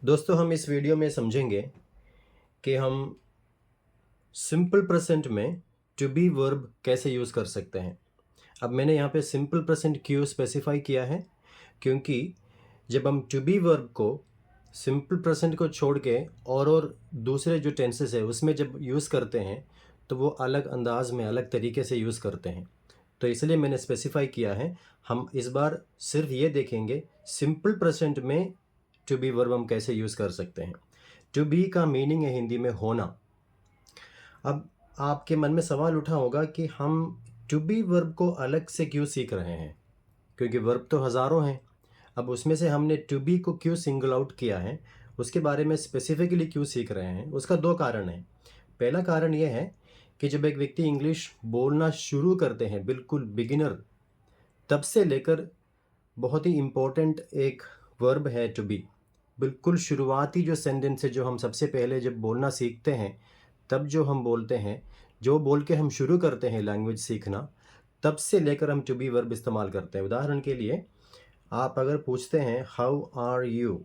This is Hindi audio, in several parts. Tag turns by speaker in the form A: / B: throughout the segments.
A: दोस्तों, हम इस वीडियो में समझेंगे कि हम सिंपल प्रेजेंट में टू बी वर्ब कैसे यूज़ कर सकते हैं। अब मैंने यहाँ पे सिंपल प्रेजेंट क्यों स्पेसिफाई किया है, क्योंकि जब हम टू बी वर्ब को सिंपल प्रेजेंट को छोड़ के और दूसरे जो टेंसेस है उसमें जब यूज़ करते हैं तो वो अलग अंदाज में अलग तरीके से यूज़ करते हैं। तो इसलिए मैंने स्पेसिफाई किया है। हम इस बार सिर्फ ये देखेंगे सिंपल प्रेजेंट में टू बी वर्ब हम कैसे यूज़ कर सकते हैं। टू बी का मीनिंग है हिंदी में होना। अब आपके मन में सवाल उठा होगा कि हम टू बी वर्ब को अलग से क्यों सीख रहे हैं, क्योंकि वर्ब तो हज़ारों हैं। अब उसमें से हमने टू बी को क्यों सिंगल आउट किया है, उसके बारे में स्पेसिफिकली क्यों सीख रहे हैं, उसका दो कारण हैं। पहला कारण यह है कि जब एक व्यक्ति इंग्लिश बोलना शुरू करते हैं, बिल्कुल बिगिनर, तब से लेकर बहुत ही इम्पोर्टेंट एक वर्ब है टू बी। बिल्कुल शुरुआती जो सेंटेंस है, जो हम सबसे पहले जब बोलना सीखते हैं तब जो हम बोलते हैं, जो बोल के हम शुरू करते हैं लैंग्वेज सीखना, तब से लेकर हम टू बी वर्ब इस्तेमाल करते हैं। उदाहरण के लिए आप अगर पूछते हैं हाउ आर यू,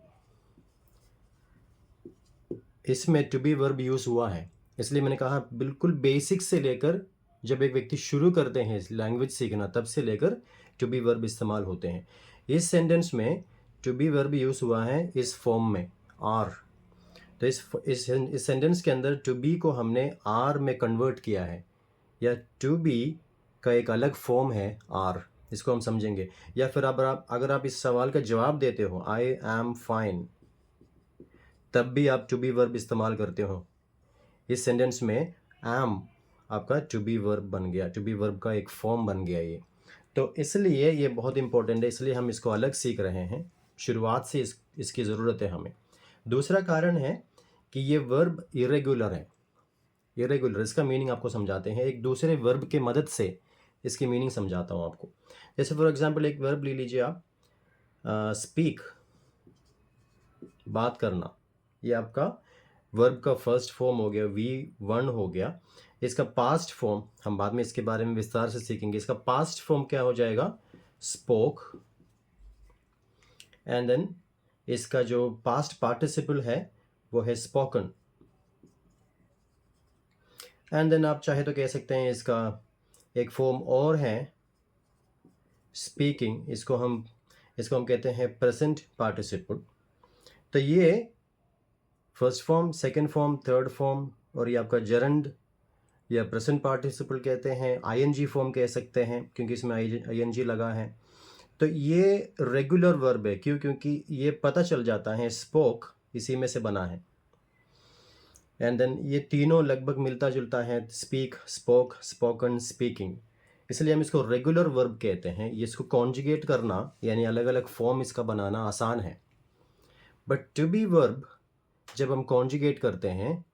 A: इसमें टू बी वर्ब यूज़ हुआ है। इसलिए मैंने कहा बिल्कुल बेसिक से लेकर जब एक व्यक्ति शुरू करते हैं लैंग्वेज सीखना, तब से लेकर टू बी वर्ब इस्तेमाल होते हैं। इस सेंटेंस में टू बी वर्ब यूज़ हुआ है इस फॉर्म में, आर। तो इस सेंटेंस के अंदर टू बी को हमने आर में कन्वर्ट किया है, या टू बी का एक अलग फॉर्म है आर, इसको हम समझेंगे। या फिर अगर आप इस सवाल का जवाब देते हो आई एम फाइन, तब भी आप टू बी वर्ब इस्तेमाल करते हो। इस सेंटेंस में एम आपका टू बी वर्ब बन गया, टू बी वर्ब का एक फॉर्म बन गया ये। तो इसलिए ये बहुत इंपॉर्टेंट है, इसलिए हम इसको अलग सीख रहे हैं। शुरुआत से इसकी ज़रूरत है हमें। दूसरा कारण है कि ये वर्ब इरेगुलर है। इरेगुलर, इसका मीनिंग आपको समझाते हैं, एक दूसरे वर्ब के मदद से इसकी मीनिंग समझाता हूँ आपको। जैसे फॉर एग्जांपल एक वर्ब ले लीजिए आप, स्पीक, बात करना। ये आपका वर्ब का फर्स्ट फॉर्म हो गया, V1 हो गया। इसका पास्ट फॉर्म हम बाद में इसके बारे में विस्तार से सीखेंगे। इसका पास्ट फॉर्म क्या हो जाएगा, स्पोक। एंड देन इसका जो पास्ट पार्टिसिपल है वो है स्पोकन। एंड देन आप चाहे तो कह सकते हैं इसका एक फॉर्म और है स्पीकिंग। इसको हम कहते हैं प्रेजेंट पार्टिसिपल। तो ये first form, second form, third form, और ये आपका जरंड या प्रेजेंट पार्टिसिपल कहते हैं। आईएनजी फॉर्म कह सकते हैं क्योंकि इसमें आईएनजी लगा है। तो ये रेगुलर वर्ब है। क्यों? क्योंकि ये पता चल जाता है स्पोक इसी में से बना है। एंड देन ये तीनों लगभग मिलता जुलता है, स्पीक, स्पोक, स्पोकन, स्पीकिंग। इसलिए हम इसको रेगुलर वर्ब कहते हैं। ये इसको कॉन्जुगेट करना यानी अलग अलग फॉर्म इसका बनाना आसान है। बट टू बी वर्ब जब हम कॉन्जुगेट करते हैं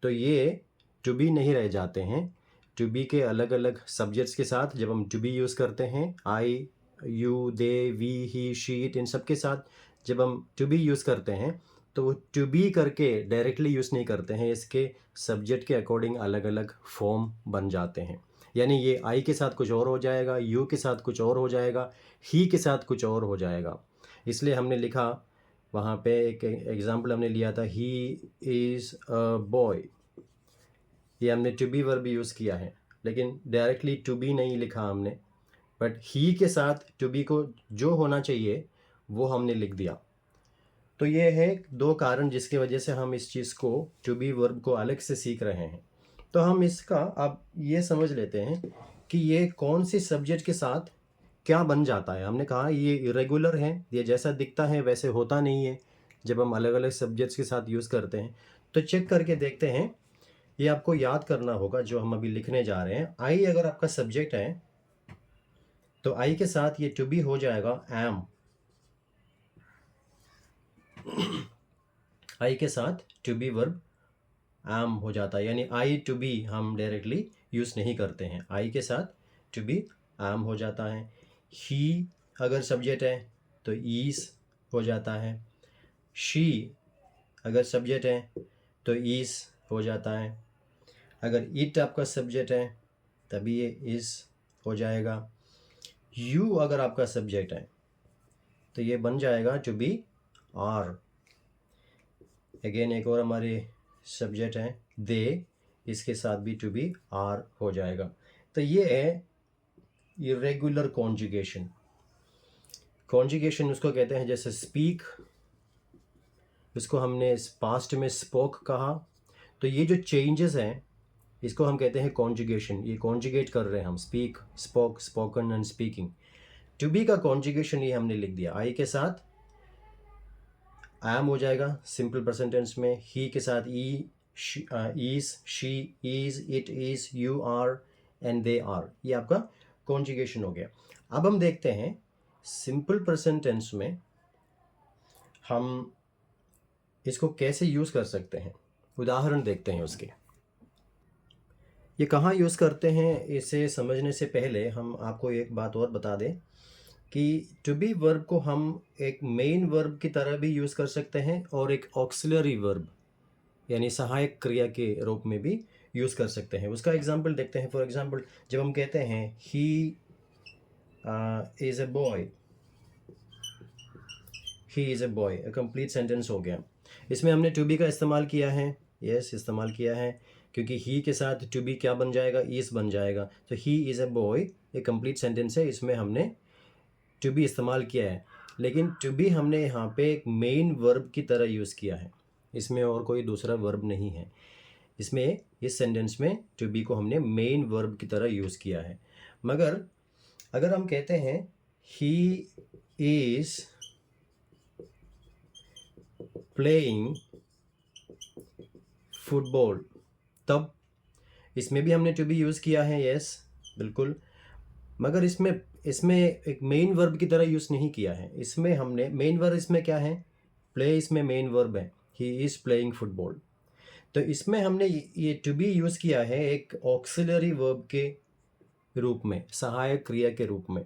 A: तो ये टू बी नहीं रह जाते हैं। टू बी के अलग अलग सब्जेक्ट्स के साथ जब हम टू बी यूज़ करते हैं, I, you, they, we, he, she, it, इन सब के साथ जब हम टू बी यूज़ करते हैं तो वो टू बी करके डायरेक्टली यूज़ नहीं करते हैं। इसके सब्जेक्ट के अकॉर्डिंग अलग अलग फॉर्म बन जाते हैं। यानी ये आई के साथ कुछ और हो जाएगा, यू के साथ कुछ और हो जाएगा, ही के साथ कुछ और हो जाएगा। इसलिए हमने लिखा वहाँ पे, एक एग्जाम्पल हमने लिया था, ही इज़ अ बॉय। ये हमने टू बी वर्ब यूज़ किया है, लेकिन डायरेक्टली टू बी नहीं लिखा हमने, बट ही के साथ टू बी को जो होना चाहिए वो हमने लिख दिया। तो ये है दो कारण जिसकी वजह से हम इस चीज़ को, टू बी वर्ब को अलग से सीख रहे हैं। तो हम इसका अब ये समझ लेते हैं कि ये कौन सी सब्जेक्ट के साथ क्या बन जाता है। हमने कहा ये इरेगुलर है, ये जैसा दिखता है वैसे होता नहीं है जब हम अलग अलग सब्जेक्ट्स के साथ यूज़ करते हैं। तो चेक करके देखते हैं। ये आपको याद करना होगा जो हम अभी लिखने जा रहे हैं। आई अगर आपका सब्जेक्ट है तो आई के साथ ये टू बी हो जाएगा एम। आई के साथ टू बी वर्ब एम हो जाता है, यानी आई टू बी हम डायरेक्टली यूज़ नहीं करते हैं। आई के साथ टू बी एम हो जाता है। ही अगर सब्जेक्ट है तो ईज हो जाता है। शी अगर सब्जेक्ट है तो ईज हो जाता है। अगर इट आपका सब्जेक्ट है तभी ये इज हो जाएगा। यू अगर आपका सब्जेक्ट है तो ये बन जाएगा टू बी आर। अगेन एक और हमारे सब्जेक्ट हैं दे, इसके साथ भी टू बी आर हो जाएगा। तो ये है इरेगुलर कॉन्जुगेशन। कॉन्जुगेशन उसको कहते हैं, जैसे स्पीक, उसको हमने पास्ट में स्पोक कहा। तो ये जो चेंजेस हैं इसको हम कहते हैं कॉन्जुगेशन। ये कॉन्जुगेट कर रहे हैं हम, speak, spoke, spoken and speaking. To be का कॉन्जुगेशन ये हमने लिख दिया, आई के साथ एम हो जाएगा सिंपल प्रेजेंट टेंस में, ही के साथ ई, is, she is, it is, you are and they are. ये आपका कॉन्जुगेशन हो गया। अब हम देखते हैं सिंपल प्रेजेंट टेंस में हम इसको कैसे यूज़ कर सकते हैं। उदाहरण देखते हैं उसके। ये कहाँ यूज़ करते हैं, इसे समझने से पहले हम आपको एक बात और बता दें कि टू बी वर्ब को हम एक मेन वर्ब की तरह भी यूज़ कर सकते हैं और एक ऑक्सिलरी वर्ब यानी सहायक क्रिया के रूप में भी यूज़ कर सकते हैं। उसका एग्जांपल देखते हैं। फॉर एग्जांपल जब हम कहते हैं he is a boy, he is a boy, complete sentence हो गया। इसमें हमने टू बी का इस्तेमाल किया है, यस इस्तेमाल किया है, क्योंकि ही के साथ टू बी क्या बन जाएगा, इज़ बन जाएगा। तो ही इज़ ए बॉय एक कंप्लीट सेंटेंस है, इसमें हमने टू बी इस्तेमाल किया है। लेकिन टू बी हमने यहाँ पे एक मेन वर्ब की तरह यूज़ किया है, इसमें और कोई दूसरा वर्ब नहीं है। इसमें इस सेंटेंस में टू बी को हमने मेन वर्ब की तरह यूज़ किया है। मगर अगर हम कहते हैं ही इज़ प्लेइंग फुटबॉल, तब इसमें भी हमने टू बी यूज़ किया है, यस बिल्कुल। मगर इसमें एक मेन वर्ब की तरह यूज़ नहीं किया है। इसमें हमने मेन वर्ब, इसमें क्या है, प्ले, इसमें मेन वर्ब है, ही इज़ प्लेइंग फुटबॉल। तो इसमें हमने ये टू बी यूज़ किया है एक ऑक्सिलरी वर्ब के रूप में, सहायक क्रिया के रूप में।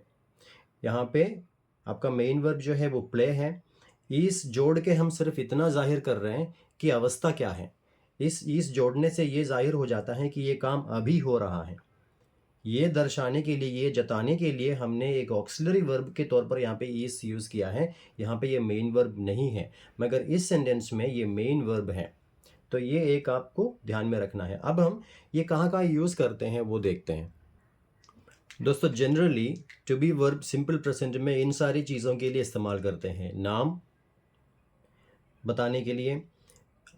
A: यहाँ पे आपका मेन वर्ब जो है वो प्ले है, इस जोड़ के हम सिर्फ इतना जाहिर कर रहे हैं कि अवस्था क्या है। इस जोड़ने से ये जाहिर हो जाता है कि ये काम अभी हो रहा है। ये दर्शाने के लिए, ये जताने के लिए हमने एक ऑक्सिलरी वर्ब के तौर पर यहाँ पे इस यूज़ किया है। यहाँ पे ये मेन वर्ब नहीं है, मगर इस सेंटेंस में ये मेन वर्ब है। तो ये एक आपको ध्यान में रखना है। अब हम ये कहाँ कहाँ यूज़ करते हैं वो देखते हैं। दोस्तों generally to be verb simple present में इन सारी चीज़ों के लिए इस्तेमाल करते हैं। नाम बताने के लिए,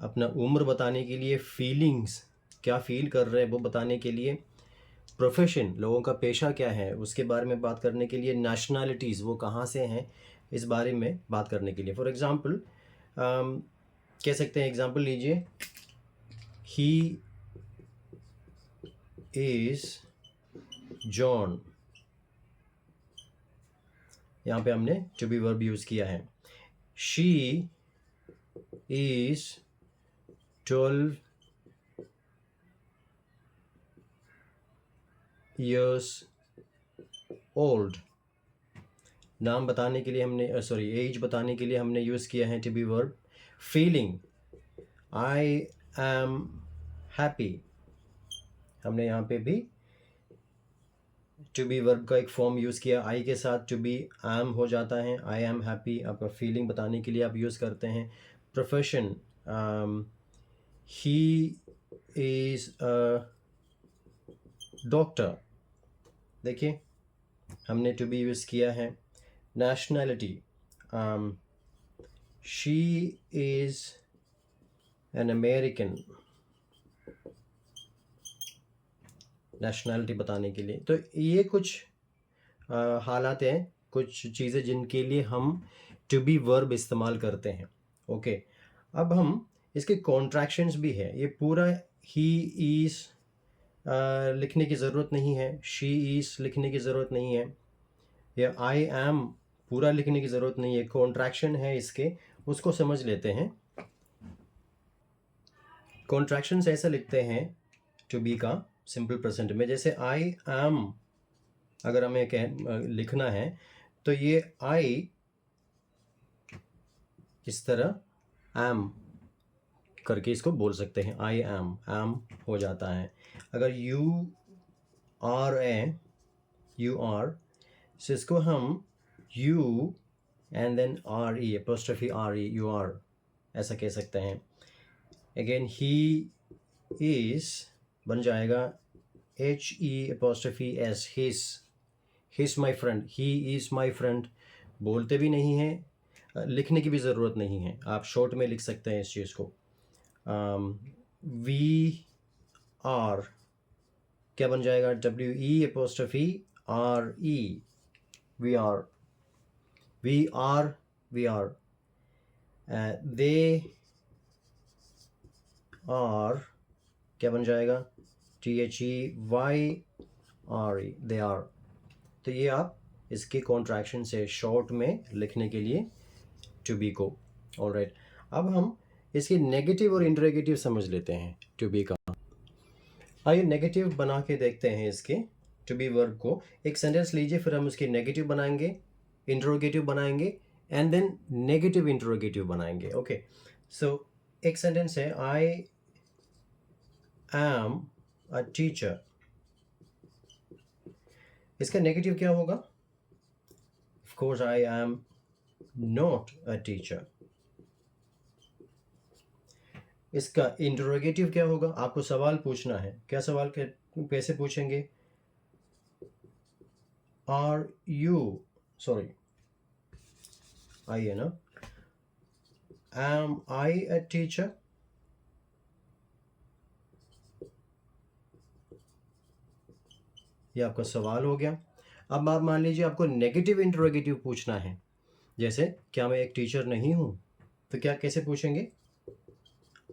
A: अपना उम्र बताने के लिए, फीलिंग्स क्या फील कर रहे हैं वो बताने के लिए, प्रोफेशन लोगों का पेशा क्या है उसके बारे में बात करने के लिए, नेशनैलिटीज़ वो कहाँ से हैं इस बारे में बात करने के लिए। फॉर एग्ज़ाम्पल कह सकते हैं, एग्ज़ाम्पल लीजिए, ही इज़ जॉन। यहाँ पे हमने टू बी वर्ब यूज़ किया है। She is 12 years old। नाम बताने के लिए हमने एज बताने के लिए हमने यूज़ किया है to be verb. Feeling, I am happy, हमने यहाँ पे भी टू बी वर्ब का एक फॉर्म यूज़ किया। आई के साथ टू बी एम हो जाता है, आई एम हैप्पी। आपका फीलिंग बताने के लिए आप यूज़ करते हैं। Profession, he is a doctor, देखिए हमने टू बी यूज़ किया है। Nationality, she is an American, nationality बताने के लिए। तो ये कुछ हालात हैं, कुछ चीज़ें जिनके लिए हम टू बी वर्ब इस्तेमाल करते हैं। ओके, अब हम इसके कॉन्ट्रैक्शंस भी है। ये पूरा ही इज़ लिखने की ज़रूरत नहीं है, शी इज़ लिखने की ज़रूरत नहीं है, या आई एम पूरा लिखने की ज़रूरत नहीं है। कॉन्ट्रैक्शन है इसके, उसको समझ लेते हैं। कॉन्ट्रैक्शंस ऐसा लिखते हैं टू बी का सिंपल प्रेजेंट में, जैसे आई एम अगर हमें लिखना है तो ये आई इस तरह एम करके इसको बोल सकते हैं, आई एम हो जाता है। अगर यू आर सो इसको हम you and then R E apostrophe R E, you are ऐसा कह सकते हैं। अगेन ही इज बन जाएगा HE'(S), his my friend, he is my friend. बोलते भी नहीं हैं, लिखने की भी ज़रूरत नहीं है, आप शॉर्ट में लिख सकते हैं इस चीज़ को। वी आर क्या बन जाएगा, WE'(RE), we are, we are, we are. They are क्या बन जाएगा, THEYRE, दे आर। तो ये आप इसके कॉन्ट्रैक्शन से शॉर्ट में लिखने के लिए टू बी को। ऑलराइट, अब हम इसकी नेगेटिव और इंटरोगेटिव समझ लेते हैं टू बी का। आइए नेगेटिव बना के देखते हैं इसके टू बी वर्ब को। एक सेंटेंस लीजिए, फिर हम उसकी नेगेटिव बनाएंगे, इंटरोगेटिव बनाएंगे, एंड देन नेगेटिव इंटरोगेटिव बनाएंगे। ओके, सो एक सेंटेंस है, आई एम अ टीचर। इसका नेगेटिव क्या होगा, of course I am not a teacher. इसका इंटरोगेटिव क्या होगा, आपको सवाल पूछना है, क्या सवाल कैसे पूछेंगे, आर यू, सॉरी आई है ना, एम आई अ टीचर। ये आपका सवाल हो गया। अब आप मान लीजिए आपको नेगेटिव इंटरोगेटिव पूछना है, जैसे क्या मैं एक टीचर नहीं हूँ, तो क्या कैसे पूछेंगे,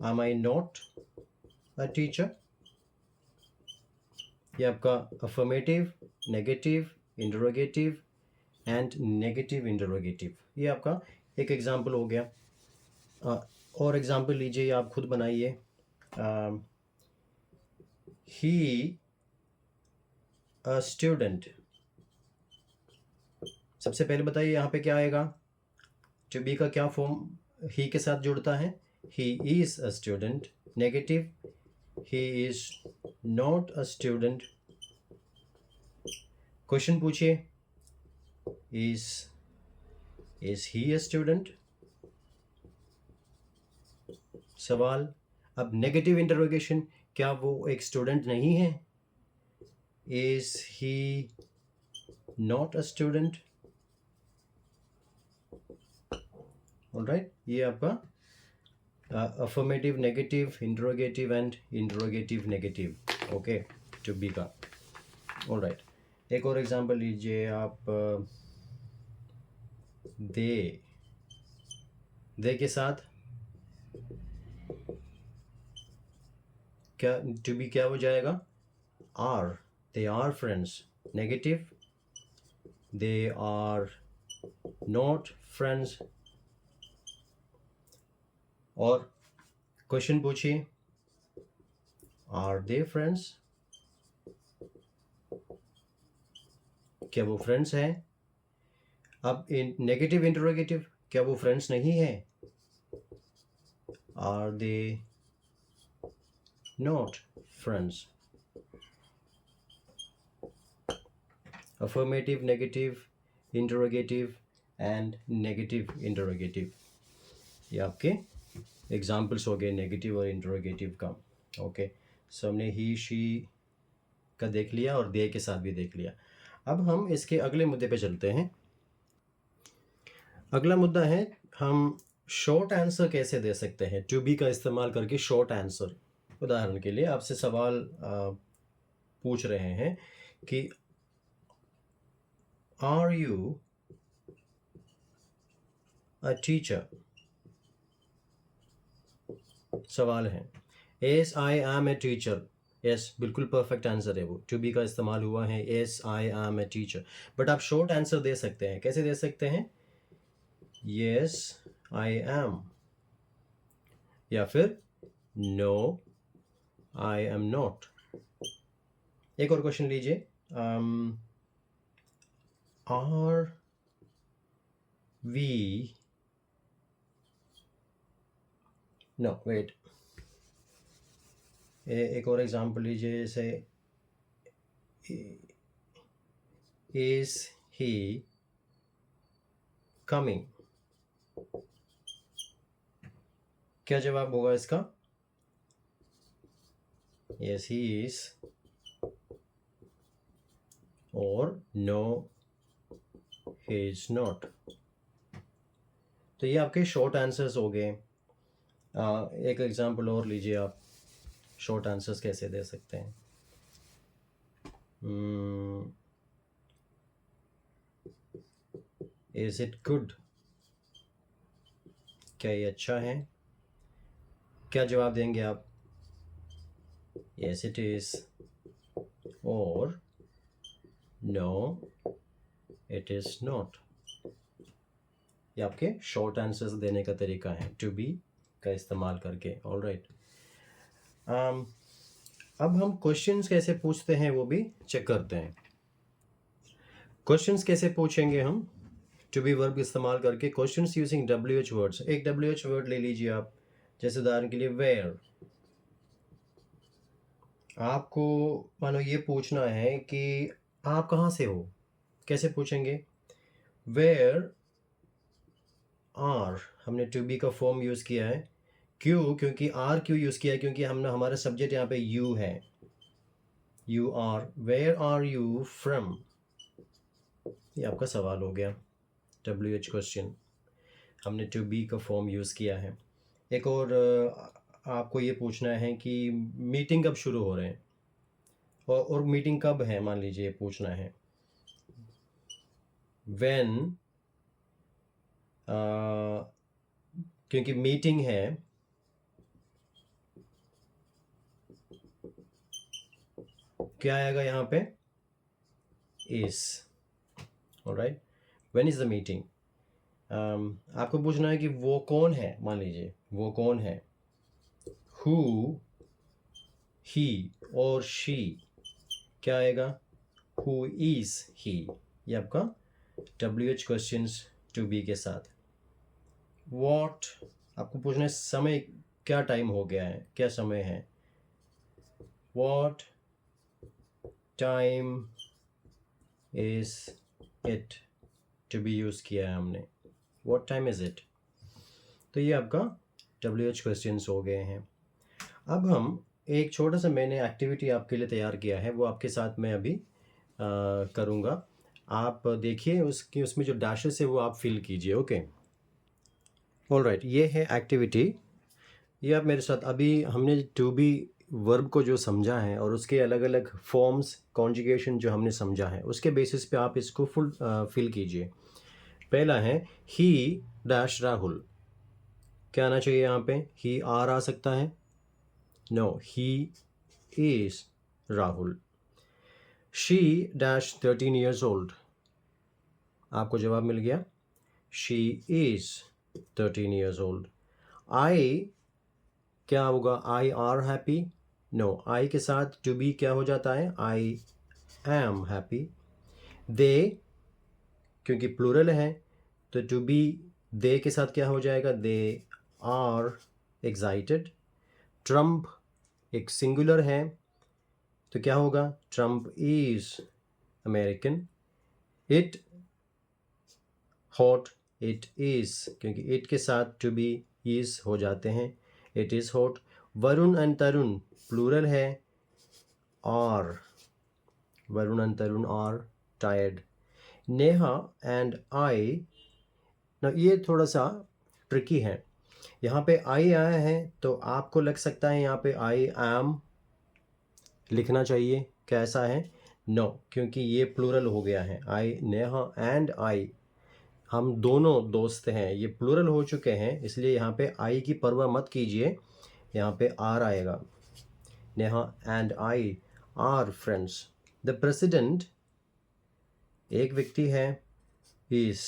A: am I not a teacher. ये आपका affirmative, negative, interrogative and negative interrogative, ये आपका एक एग्जाम्पल हो गया। और एग्जाम्पल लीजिए, आप खुद बनाइए। ही अ स्टूडेंट, सबसे पहले बताइए यहाँ पे क्या आएगा, टू बी का क्या फॉर्म ही के साथ जुड़ता है, he is a student. Negative, he is not a student. Question पूछिए, इज ही अ स्टूडेंट, सवाल। अब नेगेटिव इंटरोगेशन, क्या वो एक स्टूडेंट नहीं है, is he not a student. Alright, ये आपका affirmative, negative, interrogative and interrogative negative, okay, to be का। ऑलराइट, एक और एग्जांपल लीजिए आप। दे के साथ क्या टू बी क्या हो जाएगा, are, they are friends. Negative, they are not friends. और क्वेश्चन पूछिए, आर दे फ्रेंड्स, क्या वो फ्रेंड्स हैं। अब इन नेगेटिव इंटरोगेटिव, क्या वो फ्रेंड्स नहीं है, are they not friends. Affirmative, negative, interrogative and negative interrogative, ये आपके एग्जाम्पल्स हो गए नेगेटिव और इंटरोगेटिव का। ओके, सो हमने ही शी का देख लिया और दे के साथ भी देख लिया। अब हम इसके अगले मुद्दे पे चलते हैं। अगला मुद्दा है, हम शॉर्ट आंसर कैसे दे सकते हैं टू बी का इस्तेमाल करके। शॉर्ट आंसर, उदाहरण के लिए आपसे सवाल पूछ रहे हैं कि आर यू अ टीचर, सवाल है। Yes I am a teacher, yes, बिल्कुल परफेक्ट आंसर है वो, टू बी का इस्तेमाल हुआ है, yes I am a teacher. But आप शॉर्ट आंसर दे सकते हैं, कैसे दे सकते हैं, यस आई एम, या फिर नो आई एम नॉट। एक और क्वेश्चन लीजिए, आर वी, नो वेट, एक और एग्जांपल लीजिए, जैसे इज ही कमिंग, क्या जवाब होगा इसका, yes he is, और no he is not। तो ये आपके शॉर्ट आंसर्स हो गए। एक एग्जांपल और लीजिए आप, शॉर्ट आंसर्स कैसे दे सकते हैं। इज इट गुड, क्या ये अच्छा है? क्या जवाब देंगे आप? यस इट इज, और नो इट इज नॉट। ये आपके शॉर्ट आंसर्स देने का तरीका है टू बी का इस्तेमाल करके। ऑल राइट, अब हम क्वेश्चंस कैसे पूछते हैं वो भी चेक करते हैं। क्वेश्चंस कैसे पूछेंगे हम टू बी वर्ब इस्तेमाल करके? Questions using WH words. एक WH वर्ड ले लीजिए आप, जैसे उदाहरण के लिए वेयर। आपको मानो ये पूछना है कि आप कहाँ से हो, कैसे पूछेंगे? वेयर आर, हमने टू बी का फॉर्म यूज़ किया है। क्यों? क्योंकि आर क्यों यूज़ किया है? क्योंकि हमने हमारा सब्जेक्ट यहाँ पे यू है। You are, where are you from, ये आपका सवाल हो गया। WH क्वेश्चन, हमने टू बी का फॉर्म यूज़ किया है। एक और आपको ये पूछना है कि मीटिंग कब शुरू हो रहे हैं, और मीटिंग कब है, मान लीजिए पूछना है। व्हेन, क्योंकि मीटिंग है, क्या आएगा यहाँ पे? इस। Alright, when is the meeting. आपको पूछना है कि वो कौन है, मान लीजिए वो कौन है। हु, ही और शी, क्या आएगा? Who is he. ये आपका WH क्वेश्चंस टू बी के साथ। व्हाट, आपको पूछना है समय, क्या टाइम हो गया है, क्या समय है। What time is it, to be use किया है हमने। What time is it. तो ये आपका WH क्वेश्चंस हो गए हैं। अब हम एक छोटा सा मैंने एक्टिविटी आपके लिए तैयार किया है, वो आपके साथ मैं अभी करूँगा। आप देखिए उसकी, उसमें जो डैशेस है वो आप फिल कीजिए। ओके, ऑलराइट, ये है एक्टिविटी। ये आप मेरे साथ, अभी हमने टू बी वर्ब को जो समझा है और उसके अलग अलग फॉर्म्स, कॉन्जुगेशन जो हमने समझा है, उसके बेसिस पे आप इसको फुल फिल कीजिए। पहला है ही डैश राहुल, क्या आना चाहिए यहाँ पे? ही आर आ सकता है? No, he is Rahul. She dash 13 years old, आपको जवाब मिल गया, she is 13 years old। I, क्या होगा? I are happy? No, I के साथ टू बी क्या हो जाता है? आई एम हैप्पी। दे, क्योंकि प्लूरल है तो टू बी दे के साथ क्या हो जाएगा? They are excited. ट्रम्प एक सिंगुलर है तो क्या होगा? Trump is American. It hot, it is, क्योंकि इट के साथ टू बी इज हो जाते हैं, it is hot. Varun and Tarun plural है, are, Varun and Tarun are tired. Neha and I, ना ये थोड़ा सा ट्रिकी है, यहाँ पे आई आया है तो आपको लग सकता है यहाँ पे आई एम लिखना चाहिए, कैसा है? नो, क्योंकि ये प्लूरल हो गया है। आई, नेहा एंड आई, हम दोनों दोस्त हैं, ये प्लूरल हो चुके हैं, इसलिए यहाँ पे आई की परवाह मत कीजिए, यहाँ पे आर आएगा। Neha and I R friends. The president एक व्यक्ति है, इज,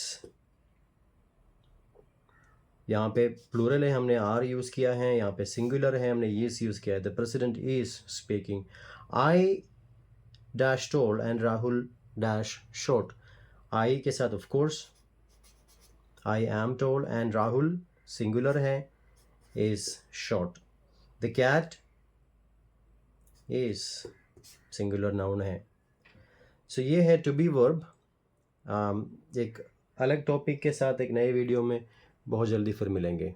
A: यहाँ पे प्लूरल है, हमने आर यूज़ किया है, यहाँ पे सिंगुलर है, हमने इज यूज़ किया है। The president is speaking. I dash tall and Rahul dash short, I के साथ of course I am tall and Rahul singular है, is short. The cat is singular noun है। सो ये है टू बी वर्ब। एक अलग टॉपिक के साथ एक नए वीडियो में बहुत जल्दी फिर मिलेंगे।